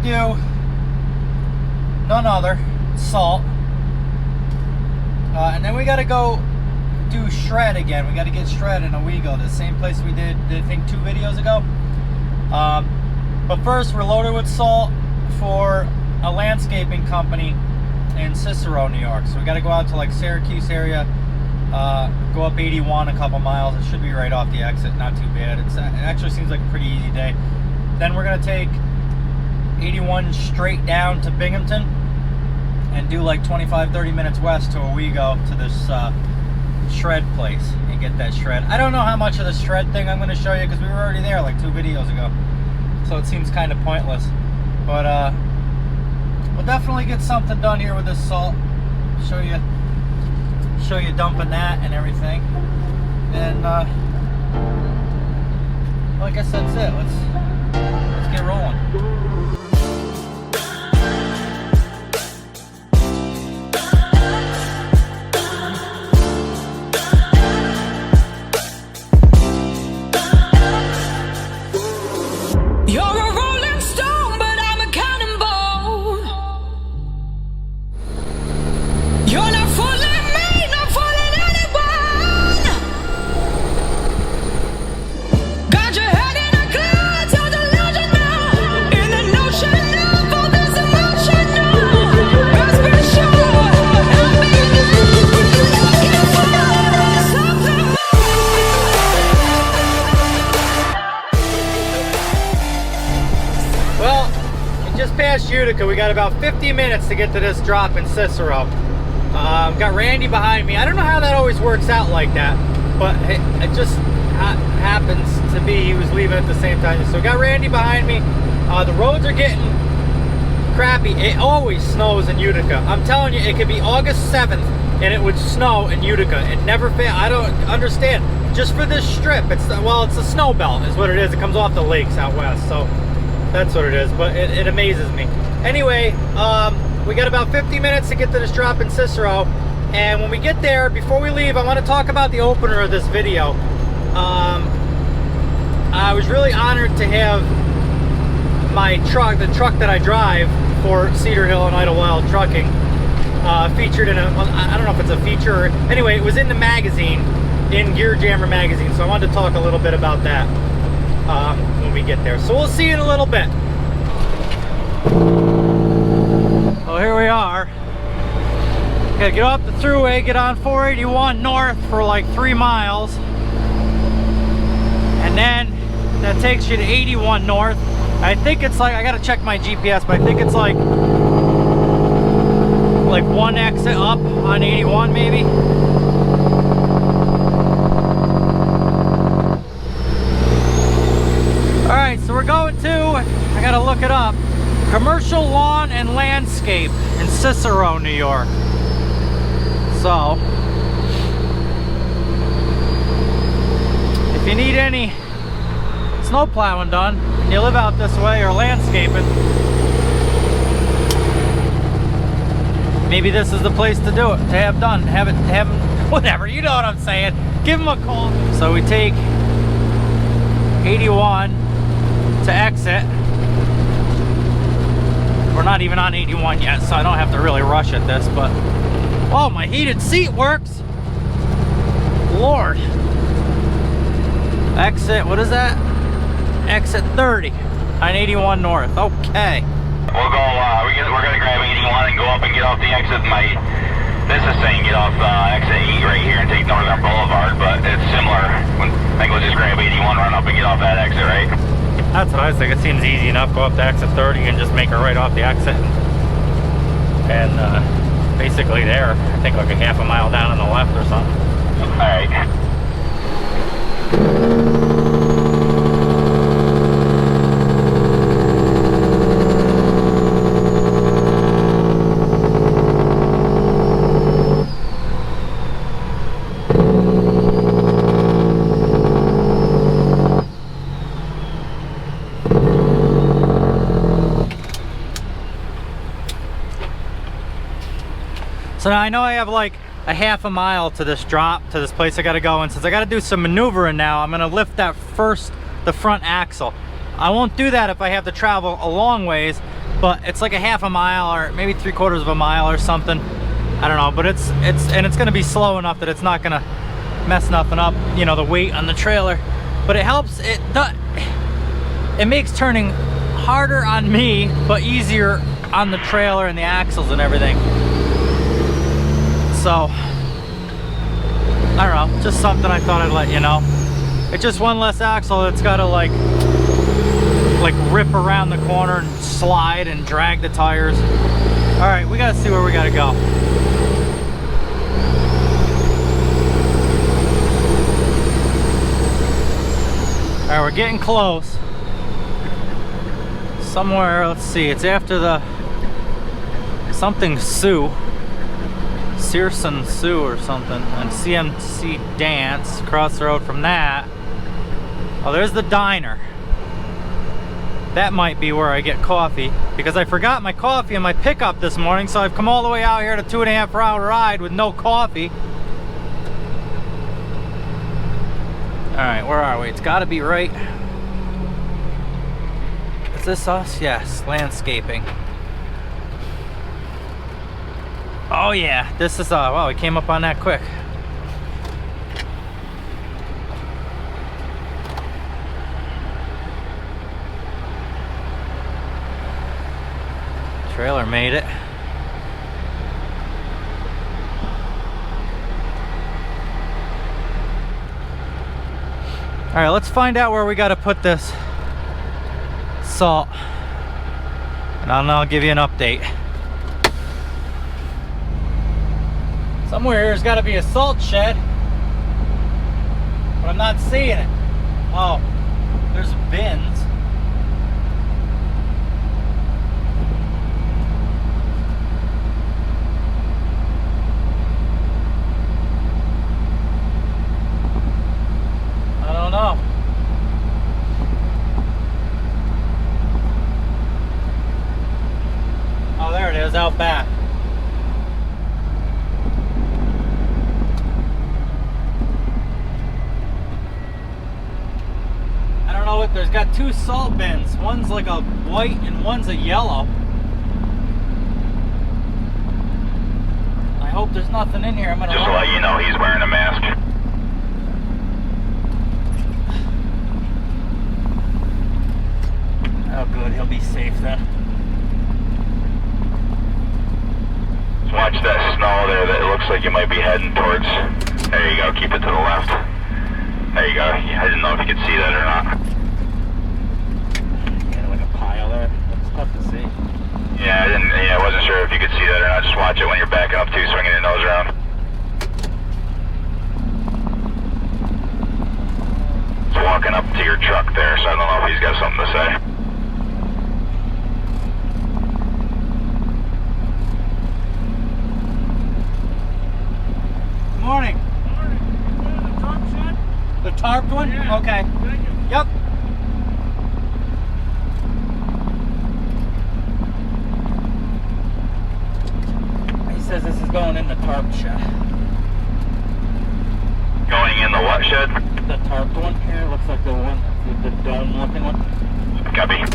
do none other, salt. And then we got to go do shred again. We got to get shred in Owego, the same place we did, I think, 2 videos ago. But first, we're loaded with salt for a landscaping company in Cicero, New York. So we got to go out to like Syracuse area, go up 81 a couple miles. It should be right off the exit, not too bad. It actually seems like a pretty easy day. Then we're going to take 81 straight down to Binghamton and do like 25-30 minutes west to Owego to this shred place and get that shred. I don't know how much of the shred thing I'm going to show you because we were already there like 2 videos ago, so it seems kind of pointless. But we'll definitely get something done here with this salt. Show you dumping that and everything. And I guess that's it. Let's get rolling. Past Utica, we got about 50 minutes to get to this drop in Cicero. Got Randy behind me. I don't know how that always works out like that, but it just happens to be he was leaving at the same time. So we got Randy behind me. The roads are getting crappy. It always snows in Utica. I'm telling you, it could be August 7th and it would snow in Utica. It never fails. I don't understand. Just for this strip, it's a snow belt is what it is. It comes off the lakes out west, so that's what it is, but it amazes me. Anyway, we got about 50 minutes to get to this drop in Cicero, and when we get there, before we leave, I want to talk about the opener of this video. I was really honored to have my truck, the truck that I drive for Cedar Hill and Idlewild Trucking, featured in I don't know if it's a feature, or, anyway, it was in the magazine, in Gear Jammer magazine, so I wanted to talk a little bit about that when we get there. So we'll see you in a little bit. Well, here we are. Gotta get off the thruway, get on 481 north for like 3 miles. And then that takes you to 81 north. I think it's like, I gotta check my GPS, but I think it's like 1 exit up on 81 maybe. Alright, so we're going to, I gotta look it up, Commercial Lawn and Landscape in Cicero, New York. So, if you need any snow plowing done, and you live out this way, or landscaping, maybe this is the place to do it, to have done, have whatever, you know what I'm saying. Give them a call. So we take 81 to exit. We're not even on 81 yet, so I don't have to really rush at this, but oh, my heated seat works. Lord. Exit, what is that? Exit 30 on 81 north. Okay. We'll go, we're gonna grab 81 and go up and get off the exit. This is saying get off exit 8 right here and take Northern Boulevard, but it's similar. I think we'll just grab 81, run up and get off that exit, right? That's what I was thinking. It seems easy enough. Go up to exit 30 and just make it right off the exit. And basically there, I think like a half a mile down on the left or something. Alright. So now I know I have like a half a mile to this drop, to this place I gotta go, and since I gotta do some maneuvering now, I'm gonna lift the front axle. I won't do that if I have to travel a long ways, but it's like a half a mile or maybe 3/4 of a mile or something. I don't know, but it's gonna be slow enough that it's not gonna mess nothing up, you know, the weight on the trailer. But it helps, it makes turning harder on me, but easier on the trailer and the axles and everything. So, I don't know, just something I thought I'd let you know. It's just one less axle that's gotta like rip around the corner and slide and drag the tires. All right, we gotta see where we gotta go. All right, we're getting close. Somewhere, let's see, it's after the something Sioux, Searson Sioux or something, and CMC Dance across the road from that. Oh, there's the diner. That might be where I get coffee, because I forgot my coffee in my pickup this morning, so I've come all the way out here to 2.5 hour ride with no coffee. All right, where are we? It's gotta be right. Is this us? Yes, landscaping. Oh yeah, this is, wow, we came up on that quick. Trailer made it. All right, let's find out where we got to put this salt, and I'll give you an update. Somewhere here's got to be a salt shed, but I'm not seeing it. Oh, there's bins. No. Oh, there it is, out back. I don't know what, there's got two salt bins. One's like a white and one's a yellow. I hope there's nothing in here. I'm gonna just to let you know, he's wearing a mask. Oh good, he'll be safe then. Watch that snow there, that it looks like you might be heading towards. There you go, keep it to the left. There you go, I didn't know if you could see that or not. Yeah, like a pile there, that's tough to see. Yeah, I wasn't sure if you could see that or not. Just watch it when you're backing up too, swinging your nose around. He's walking up to your truck there, so I don't know if he's got something to say. Morning. Morning. The tarp shed? The tarped one? Yeah. Okay. Thank you. Yep. He says this is going in the tarp shed. Going in the what shed? The tarped one here looks like the one, the dome looking one. Copy.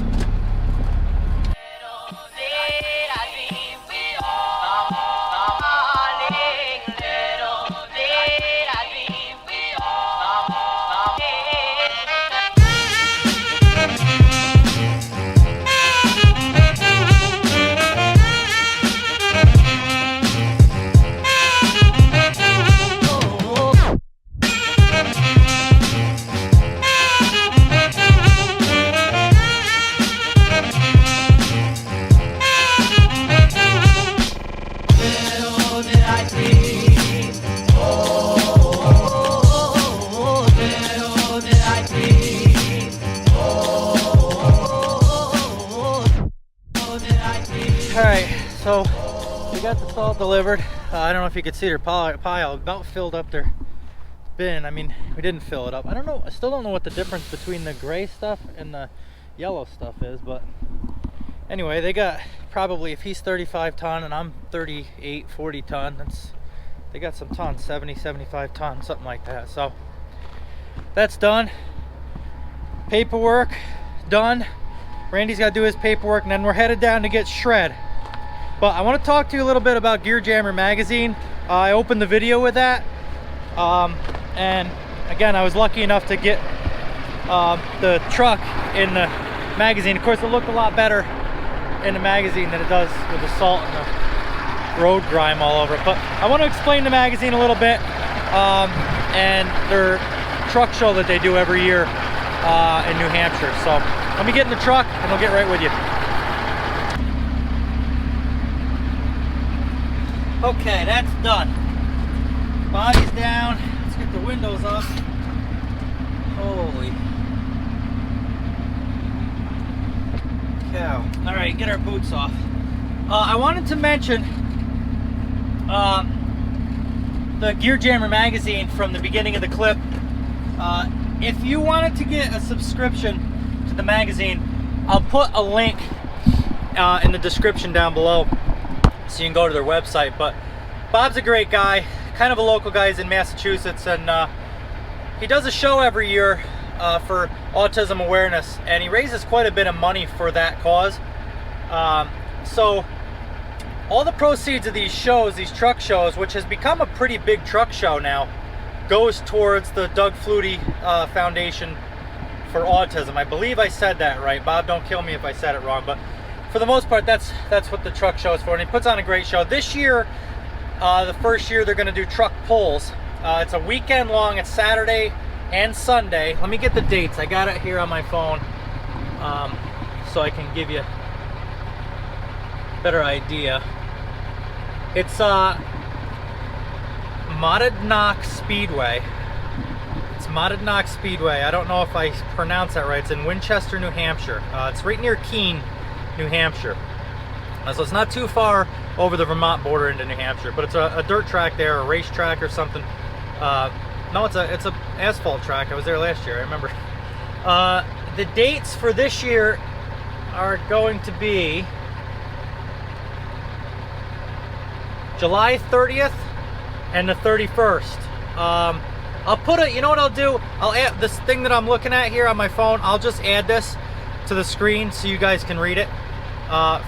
Alright, so we got the salt delivered. I don't know if you could see their pile about filled up their bin. I mean, we didn't fill it up. I don't know, I still don't know what the difference between the gray stuff and the yellow stuff is, but anyway, they got probably, if he's 35 ton and I'm 38, 40 ton, they got some tons, 70, 75 tons, something like that. So that's done. Paperwork done. Randy's got to do his paperwork, and then we're headed down to get shred. But I want to talk to you a little bit about Gear Jammer magazine. I opened the video with that. And again, I was lucky enough to get the truck in the magazine. Of course, it looked a lot better in the magazine than it does with the salt and the road grime all over it. But I want to explain the magazine a little bit, and their truck show that they do every year in New Hampshire. So let me get in the truck and I'll get right with you. Okay, that's done. Body's down. Let's get the windows up. Holy cow. All right, get our boots off. I wanted to mention the Gear Jammer magazine from the beginning of the clip. If you wanted to get a subscription to the magazine, I'll put a link in the description down below so you can go to their website. But Bob's a great guy, kind of a local guy. He's in Massachusetts, and he does a show every year for autism awareness, and he raises quite a bit of money for that cause. So all the proceeds of these shows, these truck shows, which has become a pretty big truck show now, goes towards the Doug Flutie Foundation for Autism. I believe I said that right. Bob, don't kill me if I said it wrong, but for the most part, that's what the truck show is for, and he puts on a great show. This year, the first year, they're going to do truck pulls. It's a weekend long. It's Saturday and Sunday. Let me get the dates. I got it here on my phone, so I can give you a better idea. It's Monadnock Speedway. It's Monadnock Speedway. I don't know if I pronounce that right. It's in Winchester, New Hampshire. It's right near Keene, New Hampshire. So it's not too far over the Vermont border into New Hampshire, but it's a dirt track there, a race track or something. No, it's a asphalt track. I was there last year, I remember. The dates for this year are going to be July 30th and the 31st. I'll put it, you know what I'll do? I'll add this thing that I'm looking at here on my phone. I'll just add this to the screen so you guys can read it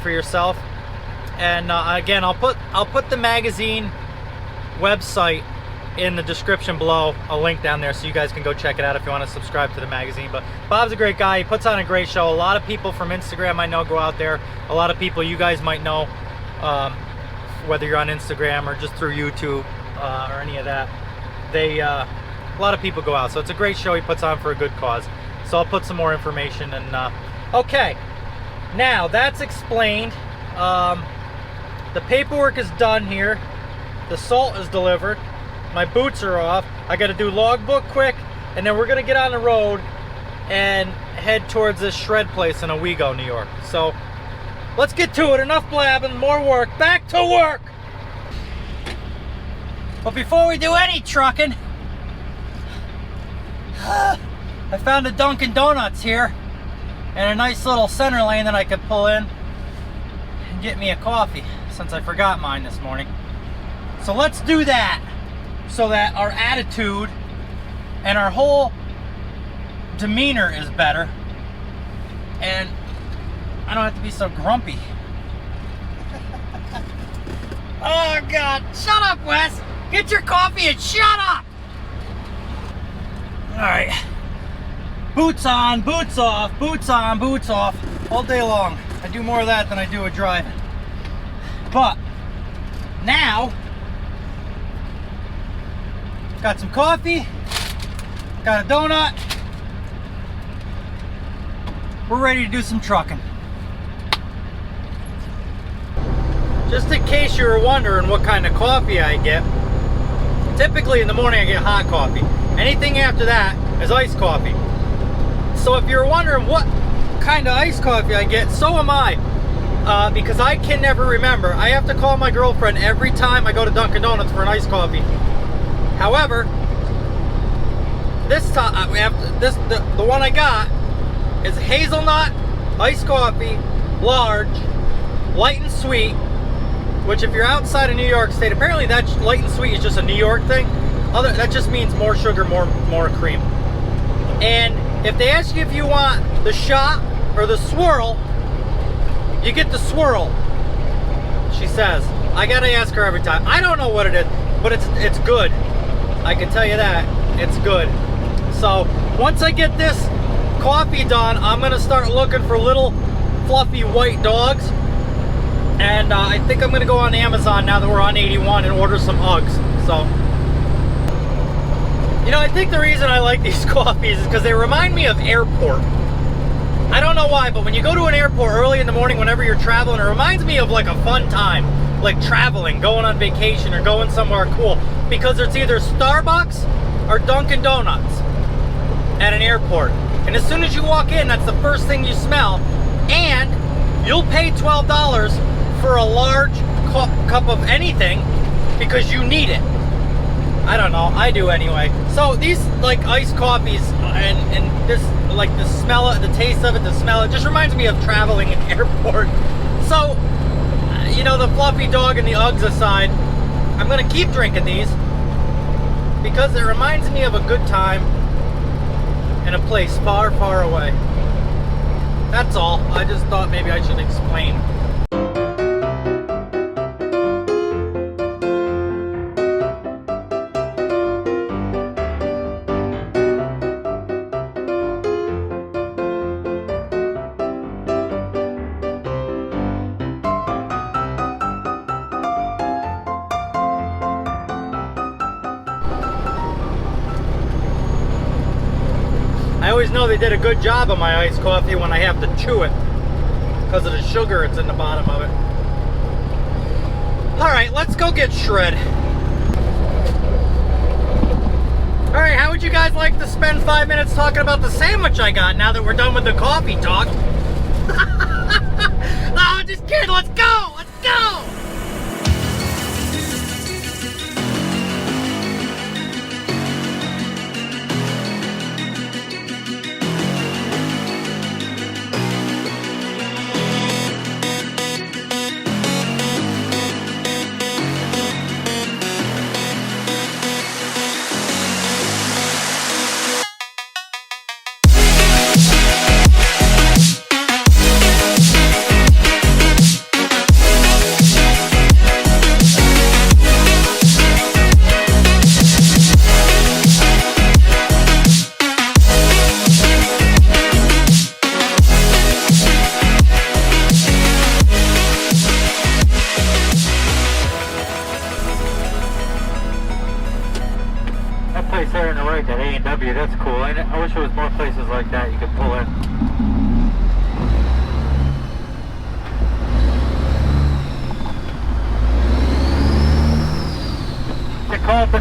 for yourself. And again, I'll put the magazine website in the description below, a link down there so you guys can go check it out if you want to subscribe to the magazine. But Bob's a great guy. He puts on a great show. A lot of people from Instagram I know go out there. A lot of people you guys might know, whether you're on Instagram or just through YouTube or any of that. A lot of people go out, so it's a great show he puts on for a good cause. So I'll put some more information. And okay, now that's explained. The paperwork is done here. The salt is delivered. My boots are off. I got to do logbook quick, and then we're gonna get on the road and head towards this shred place in Owego, New York. So let's get to it. Enough blabbing, more work. Back to work. But before we do any trucking, I found a Dunkin' Donuts here and a nice little center lane that I could pull in and get me a coffee, since I forgot mine this morning. So let's do that, so that our attitude and our whole demeanor is better, and I don't have to be so grumpy. Oh God, shut up, Wes! Get your coffee and shut up! Alright, boots on, boots off, boots on, boots off, all day long. I do more of that than I do with driving. But now, got some coffee, got a donut, we're ready to do some trucking. Just in case you were wondering what kind of coffee I get, typically in the morning I get hot coffee. Anything after that is iced coffee. So if you're wondering what kind of iced coffee I get, so am I. Because I can never remember. I have to call my girlfriend every time I go to Dunkin' Donuts for an iced coffee. However, this time, the one I got is hazelnut iced coffee, large, light and sweet. Which, if you're outside of New York State, apparently that light and sweet is just a New York thing. That just means more sugar, more cream. And if they ask you if you want the shot or the swirl, you get the swirl, she says. I gotta ask her every time. I don't know what it is, but it's good. I can tell you that. It's good. So once I get this coffee done, I'm gonna start looking for little fluffy white dogs. And I think I'm gonna go on Amazon now that we're on 81 and order some Uggs. So, you know, I think the reason I like these coffees is because they remind me of airport. I don't know why, but when you go to an airport early in the morning, whenever you're traveling, it reminds me of like a fun time, like traveling, going on vacation or going somewhere cool, because it's either Starbucks or Dunkin' Donuts at an airport. And as soon as you walk in, that's the first thing you smell, and you'll pay $12 for a large cup of anything because you need it. I don't know, I do anyway. So these like iced coffees and this, like the smell, the taste of it, the smell, it just reminds me of traveling in the airport. So, you know, the fluffy dog and the Uggs aside, I'm gonna keep drinking these because it reminds me of a good time in a place far, far away. That's all. I just thought maybe I should explain. I always know they did a good job on my iced coffee when I have to chew it because of the sugar that's in the bottom of it. Alright, let's go get shred. Alright, how would you guys like to spend 5 minutes talking about the sandwich I got now that we're done with the coffee talk? No, just kidding, let's go! Let's go! There in the right, that A&W, that's cool. I wish there was more places like that you could pull in. They call it the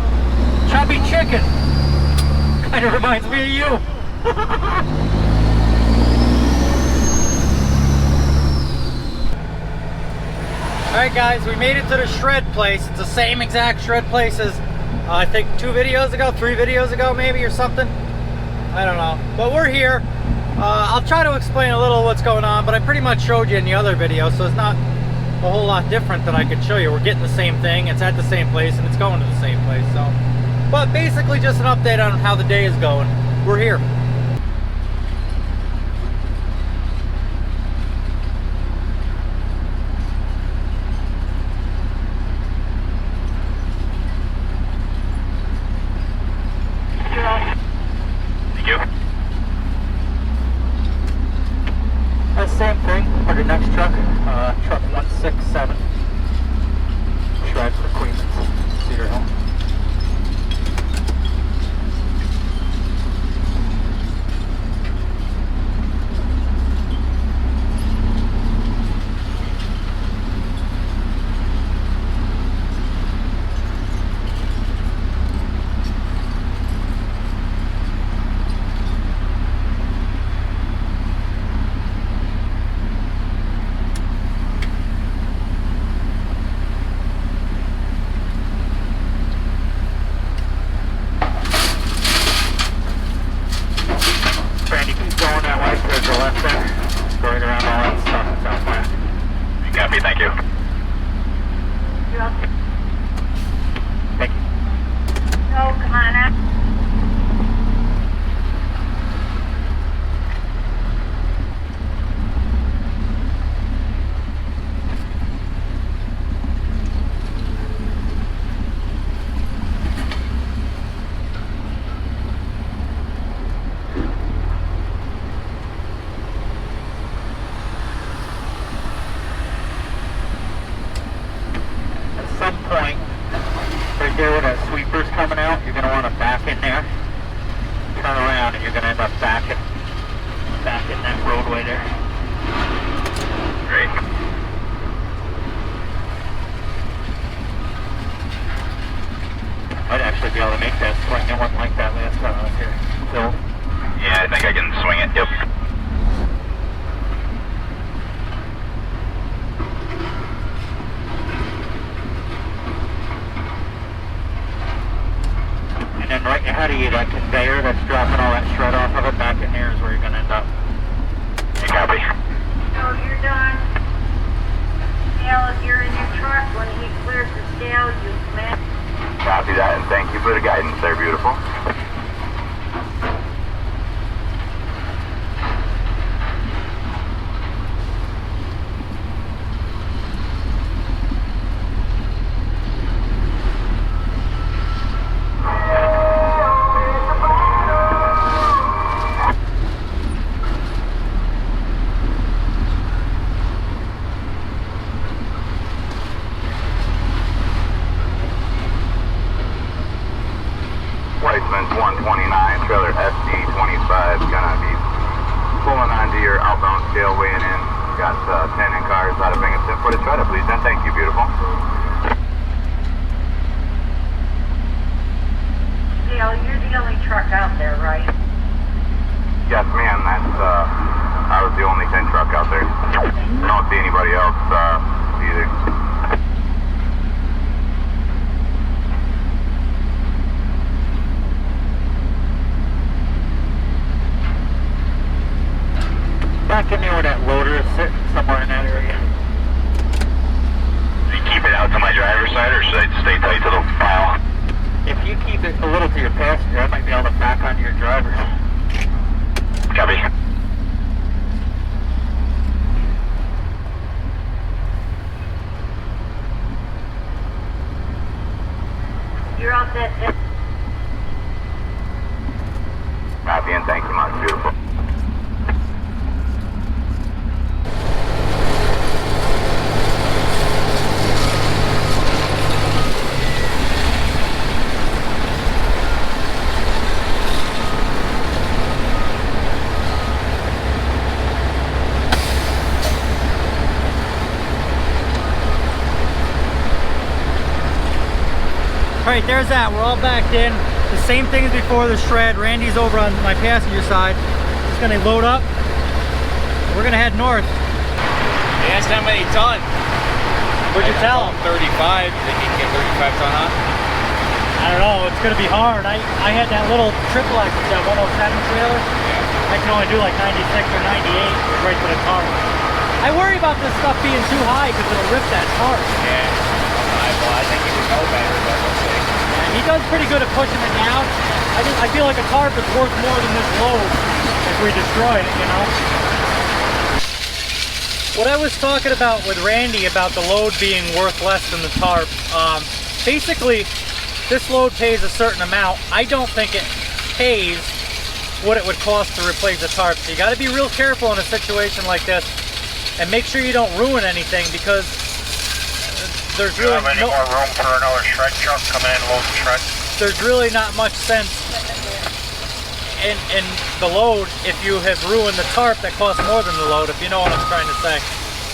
chubby chicken. Kind of reminds me of you. Alright guys, we made it to the shred place. It's the same exact shred place as I think 3 videos ago maybe, or something. I don't know. But we're here. I'll try to explain a little what's going on, but I pretty much showed you in the other video, so it's not a whole lot different that I could show you. We're getting the same thing. It's at the same place, and it's going to the same place. So, but basically just an update on how the day is going. We're here. Same thing for the next truck, truck 167, shred for Queens, Cedar Hill. there where that sweeper's coming out, you're going to want to back in there, turn around, and you're going to end up back in that roadway there. Great. I'd actually be able to make that swing. It wasn't like that last time I was here. Phil? Yeah, I think I can swing it. Yep. And then right ahead of you, that conveyor that's dropping all that shred off of it, back in there is where you're going to end up. You copy? So you're done. Scale, if you're in your truck, when he clears the scale, you smash. Copy that, and thank you for the guidance there, beautiful. Placement 129, trailer SD25, gonna be pulling onto your outbound scale, weighing in. Got 10 in cars out of Binghamton. For the try to please, then thank you, beautiful. Scale, you're the only truck out there, right? Yes, ma'am, that's, I was the only 10 truck out there. Don't see anybody else, either. Back in there where that loader is sitting, somewhere in that area. Do you keep it out to my driver's side, or should I stay tight to the pile? If you keep it a little to your passenger, I might be able to back onto your driver. Copy. You're off that. Copy, and thank you much, beautiful. Alright, there's that. We're all backed in. The same thing as before, the shred. Randy's over on my passenger side. He's going to load up. We're going to head north. They asked how many ton. What'd you tell him? 35. You think you can get 35 ton on? I don't know. It's going to be hard. I had that little triple X, that 107 trailer. I can only do like 96 or 98 right to the car. I worry about this stuff being too high because it'll rip that car. Yeah. Well, I think he would know better, but we'll see. And he does pretty good at pushing it down. I feel like a tarp is worth more than this load if we destroy it, you know? What I was talking about with Randy about the load being worth less than the tarp, basically, this load pays a certain amount. I don't think it pays what it would cost to replace a tarp. So you got to be real careful in a situation like this and make sure you don't ruin anything, because there's really any more room for another shred truck coming in, load the shred? There's really not much sense in the load if you have ruined the tarp that costs more than the load, if you know what I'm trying to say.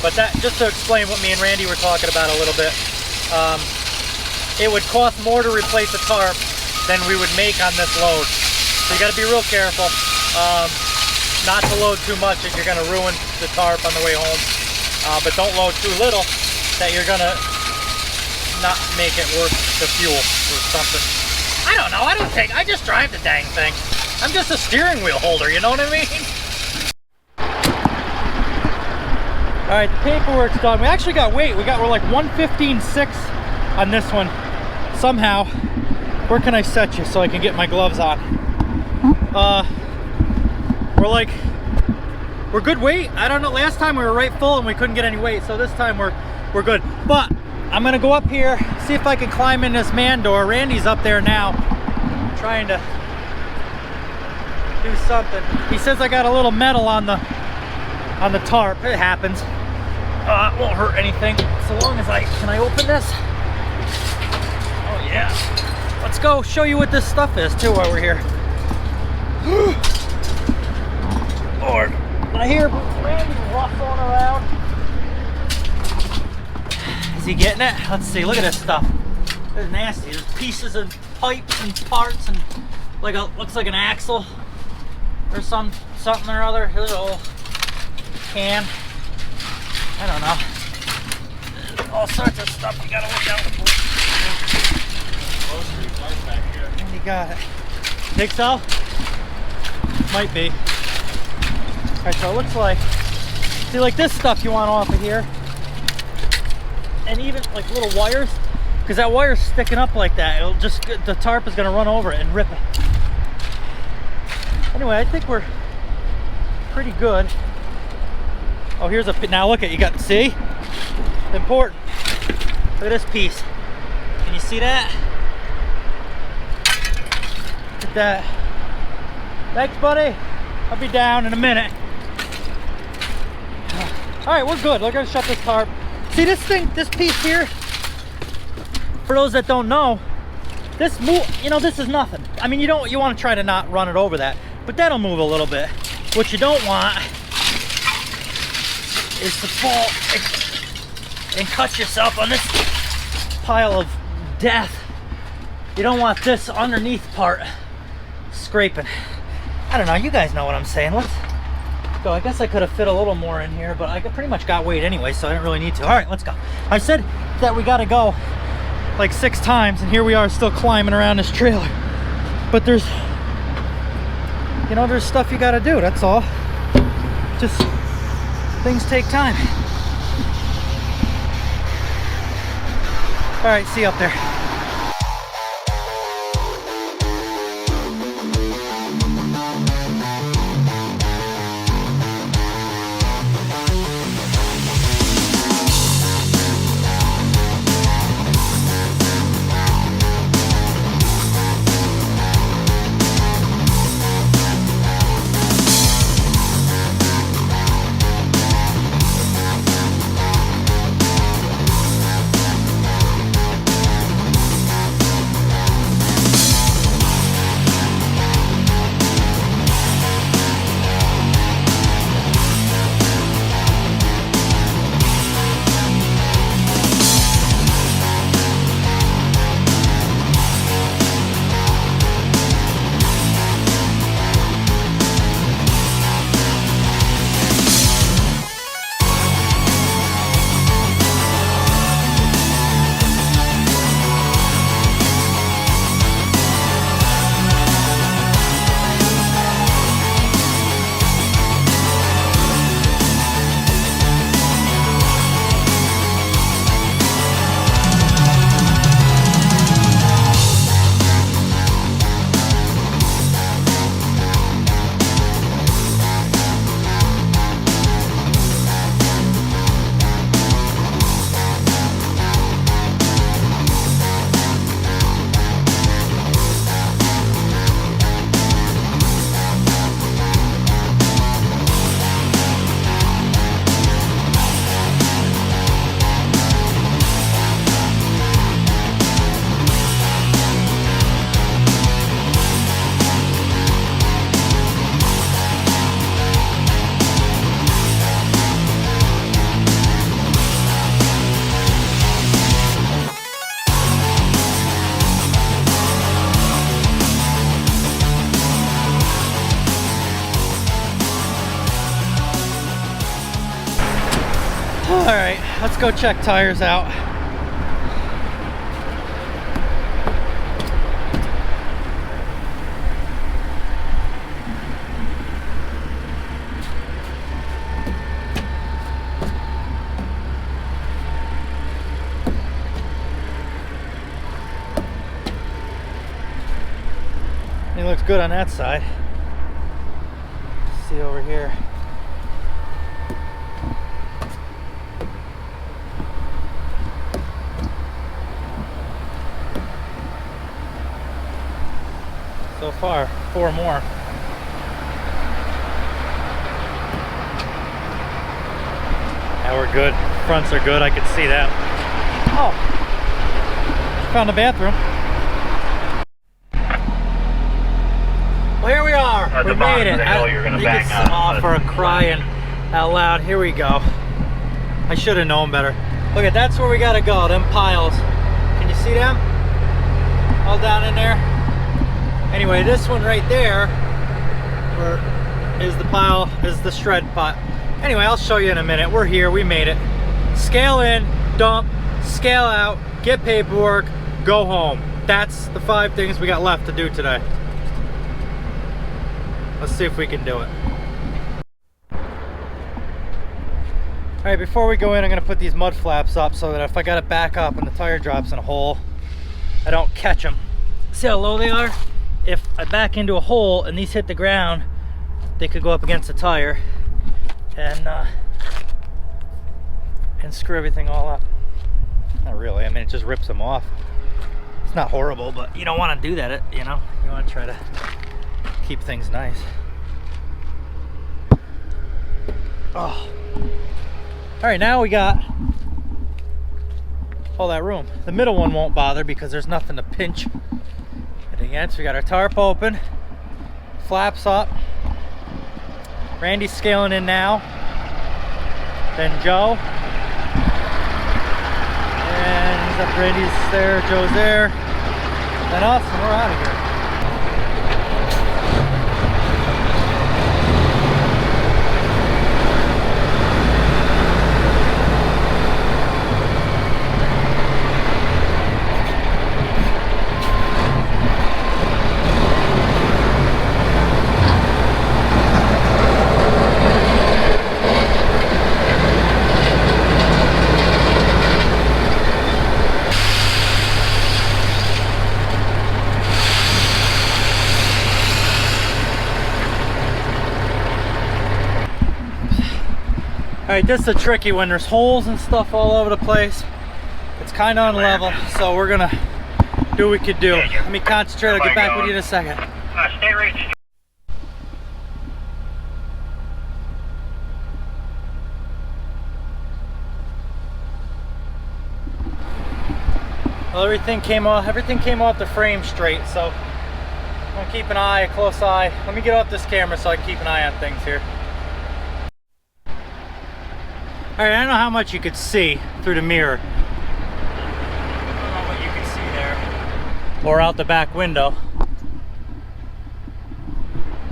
But that, just to explain what me and Randy were talking about a little bit, it would cost more to replace a tarp than we would make on this load. So you got to be real careful not to load too much if you're going to ruin the tarp on the way home. But don't load too little that you're going to not make it worth the fuel or something. I don't know. I just drive the dang thing. I'm just a steering wheel holder, you know what I mean? All right, the paperwork's done. We actually got weight. We're like 115.6 on this one somehow. Where can I set you so I can get my gloves on? We're good weight. I don't know. Last time we were right full and we couldn't get any weight, so this time we're good. But I'm gonna go up here, see if I can climb in this man door. Randy's up there now, trying to do something. He says I got a little metal on the tarp. It happens. It won't hurt anything so long as can I open this? Oh yeah. let's go show you what this stuff is too while we're here. Lord, I hear Randy rustling around. Is he getting it? Let's see, look at this stuff. It's nasty. There's pieces of pipes and parts and like a, looks like an axle or something or other. Here's a whole can. I don't know. There's all sorts of stuff you gotta look out for. And you got it. Think so? Might be. Alright, so it looks like, see, like this stuff you want off of here. And even like little wires, because that wire's sticking up like that. It'll just, the tarp is gonna run over it and rip it. Anyway, I think we're pretty good. Oh, here's a, now look at, you got, see? Important. Look at this piece. Can you see that? Look at that. Thanks, buddy. I'll be down in a minute. All right, we're good. We're gonna shut this tarp. See this thing, this piece here? For those that don't know, this move, you know, this is nothing. I mean, you want to try to not run it over that, but that'll move a little bit. What you don't want is to fall and cut yourself on this pile of death. You don't want this underneath part scraping. I don't know, you guys know what I'm saying. Let's go. I guess I could have fit a little more in here, but I pretty much got weight anyway, so I didn't really need to. All right, let's go. I said that we got to go like 6 times, and here we are still climbing around this trailer. But there's, you know, there's stuff you got to do, that's all. Just, things take time. All right, see you up there. All right, let's go check tires out. It looks good on that side. Let's see over here. So far, 4 more. Now we're good. Fronts are good. I can see that. Oh, found the bathroom. At We the bottom made it. of the hill, you're gonna You bang can on. for crying out loud. Here we go. I should have known better. Look at, that's where we gotta go, them piles. Can you see them? All down in there. Anyway, this one right there is the pile, is the shred pot. Anyway, I'll show you in a minute. We're here, we made it. Scale in, dump, scale out, get paperwork, go home. That's the 5 things we got left to do today. Let's see if we can do it. All right, before we go in, I'm gonna put these mud flaps up so that if I gotta back up and the tire drops in a hole, I don't catch them. See how low they are? If I back into a hole and these hit the ground, they could go up against the tire and screw everything all up. Not really, I mean, it just rips them off. It's not horrible, but you don't want to do that, you know? You want to try to keep things nice. Oh. All right, now we got all that room. The middle one won't bother because there's nothing to pinch it against. We got our tarp open, flaps up. Randy's scaling in now. Then Joe. And he's up, Randy's there, Joe's there. Then us, and we're out of here. Alright, this is a tricky one. There's holes and stuff all over the place. It's kind of unlevel, so we're gonna do what we could do. Let me concentrate. I'll get back with you in a second. Stay right. Well, everything came off the frame straight, so I'm gonna keep a close eye. Let me get off this camera so I can keep an eye on things here. All right, I don't know how much you could see through the mirror. I don't know what you can see there. Or out the back window.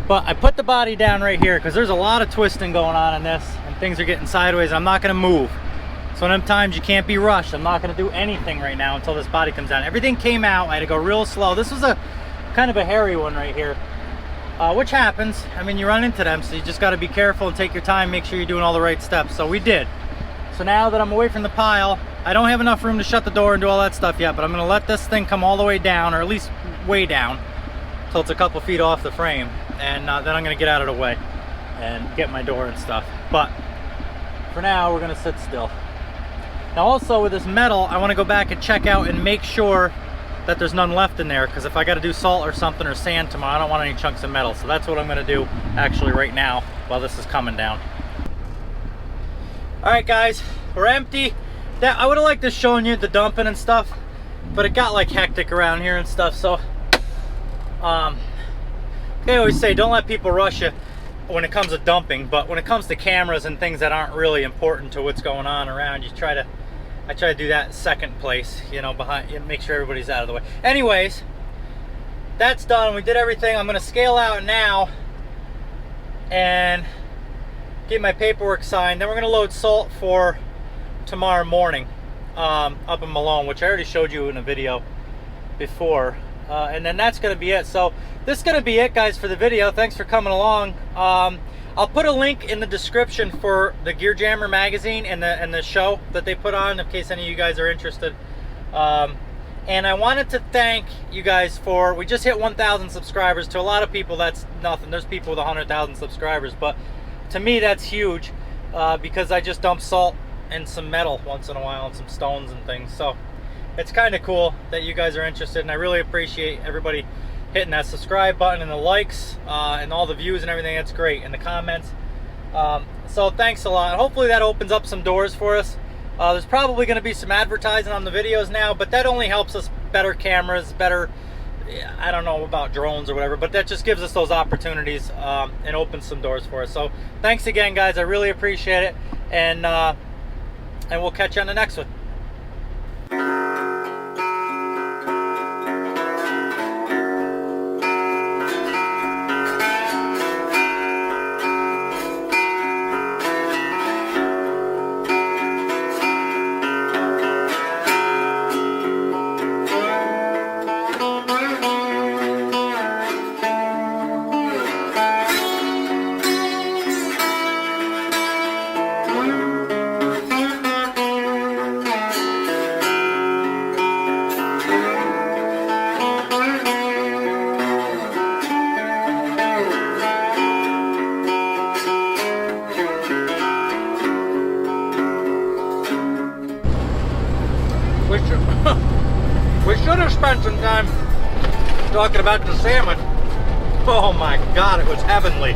But I put the body down right here because there's a lot of twisting going on in this and things are getting sideways. I'm not gonna move. So them times you can't be rushed. I'm not gonna do anything right now until this body comes down. Everything came out, I had to go real slow. This was a kind of a hairy one right here. Which happens. I mean, you run into them, so you just got to be careful and take your time, make sure you're doing all the right steps. So we did. So now that I'm away from the pile, I don't have enough room to shut the door and do all that stuff yet, but I'm going to let this thing come all the way down, or at least way down, till it's a couple feet off the frame, and then I'm going to get out of the way and get my door and stuff. But for now, we're going to sit still. Now also with this metal, I want to go back and check out and make sure that there's none left in there, because if I got to do salt or something or sand tomorrow, I don't want any chunks of metal. So that's what I'm going to do actually right now while this is coming down. All right guys, we're empty. I would have liked to showing you the dumping and stuff, but it got like hectic around here and stuff. So they always say don't let people rush you when it comes to dumping, but when it comes to cameras and things that aren't really important to what's going on around, I try to do that second place, you know, behind, you know, make sure everybody's out of the way. Anyways, that's done. We did everything. I'm going to scale out now and get my paperwork signed. Then we're going to load salt for tomorrow morning up in Malone, which I already showed you in a video before. And then that's going to be it. So this is going to be it, guys, for the video. Thanks for coming along. I'll put a link in the description for the Gear Jammer magazine and the show that they put on in case any of you guys are interested. And I wanted to thank you guys for, we just hit 1,000 subscribers. To a lot of people that's nothing. There's people with 100,000 subscribers, but to me that's huge because I just dump salt and some metal once in a while and some stones and things. So it's kind of cool that you guys are interested, and I really appreciate everybody hitting that subscribe button and the likes and all the views and everything. That's great, and the comments. So thanks a lot. Hopefully that opens up some doors for us. There's probably going to be some advertising on the videos now, but that only helps us better cameras, better I don't know about drones or whatever, but that just gives us those opportunities and opens some doors for us. So thanks again, guys. I really appreciate it, and we'll catch you on the next one. We should have spent some time talking about the salmon. Oh my God, it was heavenly.